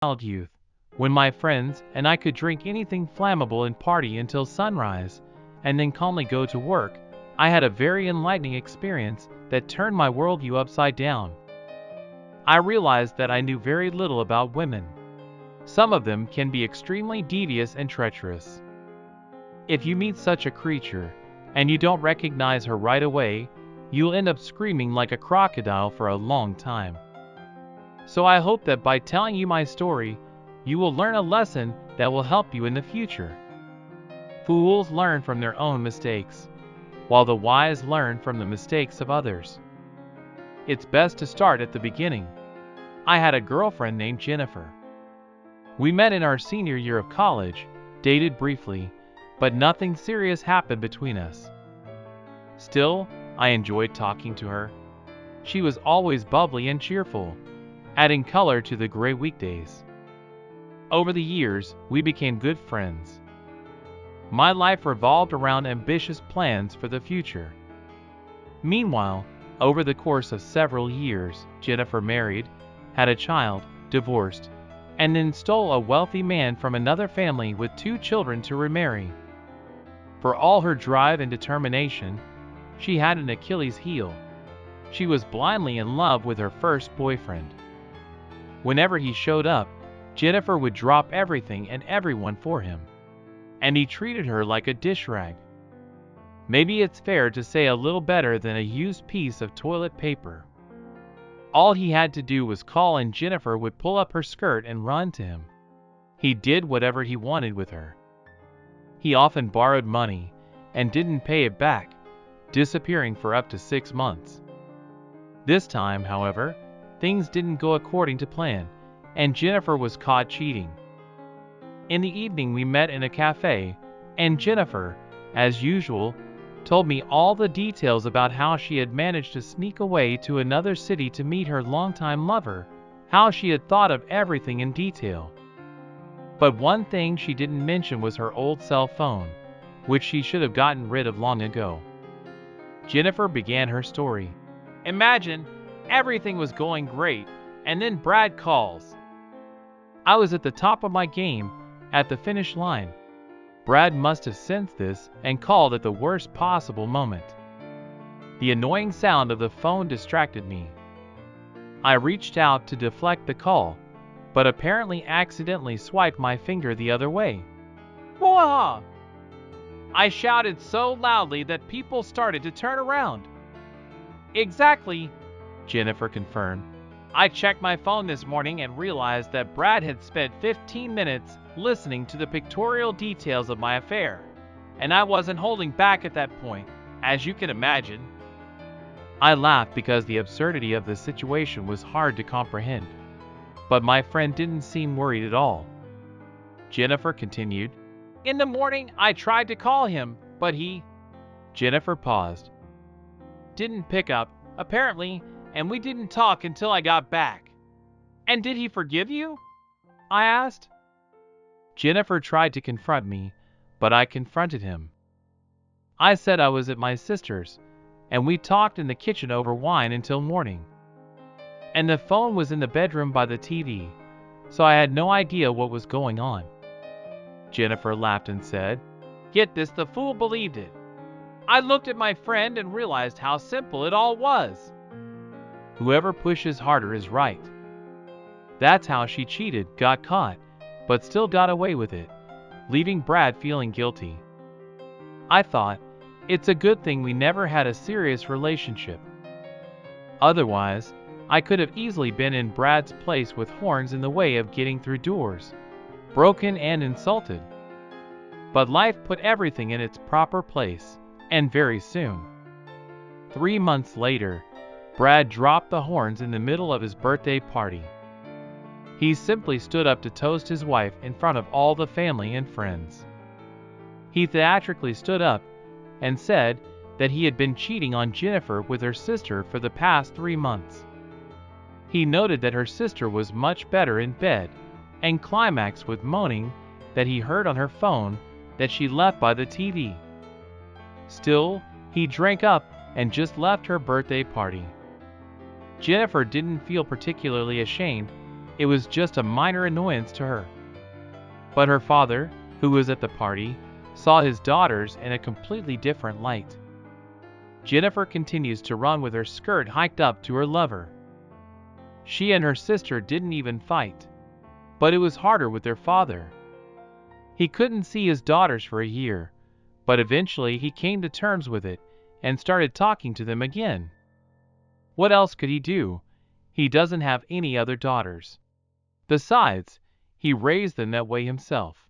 wild youth, when my friends and I could drink anything flammable and party until sunrise, and then calmly go to work, I had a very enlightening experience that turned my worldview upside down. I realized that I knew very little about women. Some of them can be extremely devious and treacherous. If you meet such a creature, and you don't recognize her right away, you'll end up screaming like a crocodile for a long time. So I hope that by telling you my story, you will learn a lesson that will help you in the future. Fools learn from their own mistakes, while the wise learn from the mistakes of others. It's best to start at the beginning. I had a girlfriend named Jennifer. We met in our senior year of college, dated briefly, but nothing serious happened between us. Still, I enjoyed talking to her. She was always bubbly and cheerful, adding color to the gray weekdays. Over the years, we became good friends. My life revolved around ambitious plans for the future. Meanwhile, over the course of several years, Jennifer married, had a child, divorced, and then stole a wealthy man from another family with 2 children to remarry. For all her drive and determination, she had an Achilles heel. She was blindly in love with her first boyfriend. Whenever he showed up, Jennifer would drop everything and everyone for him. And he treated her like a dish rag. Maybe it's fair to say a little better than a used piece of toilet paper. All he had to do was call and Jennifer would pull up her skirt and run to him. He did whatever he wanted with her. He often borrowed money and didn't pay it back, disappearing for up to 6 months. This time, however, things didn't go according to plan, and Jennifer was caught cheating. In the evening we met in a cafe, and Jennifer, as usual, told me all the details about how she had managed to sneak away to another city to meet her longtime lover, how she had thought of everything in detail. But one thing she didn't mention was her old cell phone, which she should have gotten rid of long ago. Jennifer began her story. Imagine, everything was going great, and then Brad calls. I was at the top of my game, at the finish line. Brad must have sensed this and called at the worst possible moment. The annoying sound of the phone distracted me. I reached out to deflect the call, but apparently accidentally swiped my finger the other way. Whoa! I shouted so loudly that people started to turn around. Exactly, Jennifer confirmed. I checked my phone this morning and realized that Brad had spent 15 minutes listening to the pictorial details of my affair, and I wasn't holding back at that point, as you can imagine. I laughed because the absurdity of the situation was hard to comprehend, but my friend didn't seem worried at all. Jennifer continued, In the morning I tried to call him, but he... Jennifer paused. Didn't pick up, apparently, and we didn't talk until I got back. And did he forgive you? I asked. Jennifer tried to confront me, but I confronted him. I said I was at my sister's, and we talked in the kitchen over wine until morning. And the phone was in the bedroom by the TV, so I had no idea what was going on. Jennifer laughed and said, Get this, the fool believed it. I looked at my friend and realized how simple it all was. Whoever pushes harder is right. That's how she cheated, got caught, but still got away with it, leaving Brad feeling guilty. I thought, it's a good thing we never had a serious relationship. Otherwise, I could have easily been in Brad's place with horns in the way of getting through doors, broken and insulted. But life put everything in its proper place, and very soon. 3 months later, Brad dropped the horns in the middle of his birthday party. He simply stood up to toast his wife in front of all the family and friends. He theatrically stood up and said that he had been cheating on Jennifer with her sister for the past 3 months. He noted that her sister was much better in bed and climaxed with moaning that he heard on her phone that she left by the TV. Still, he drank up and just left her birthday party. Jennifer didn't feel particularly ashamed it was just a minor annoyance to her. But her father, who was at the party, saw his daughters in a completely different light. Jennifer continues to run with her skirt hiked up to her lover. She and her sister didn't even fight. But it was harder with their father. He couldn't see his daughters for a year, but eventually he came to terms with it and started talking to them again. What else could he do? He doesn't have any other daughters. Besides, he raised them that way himself.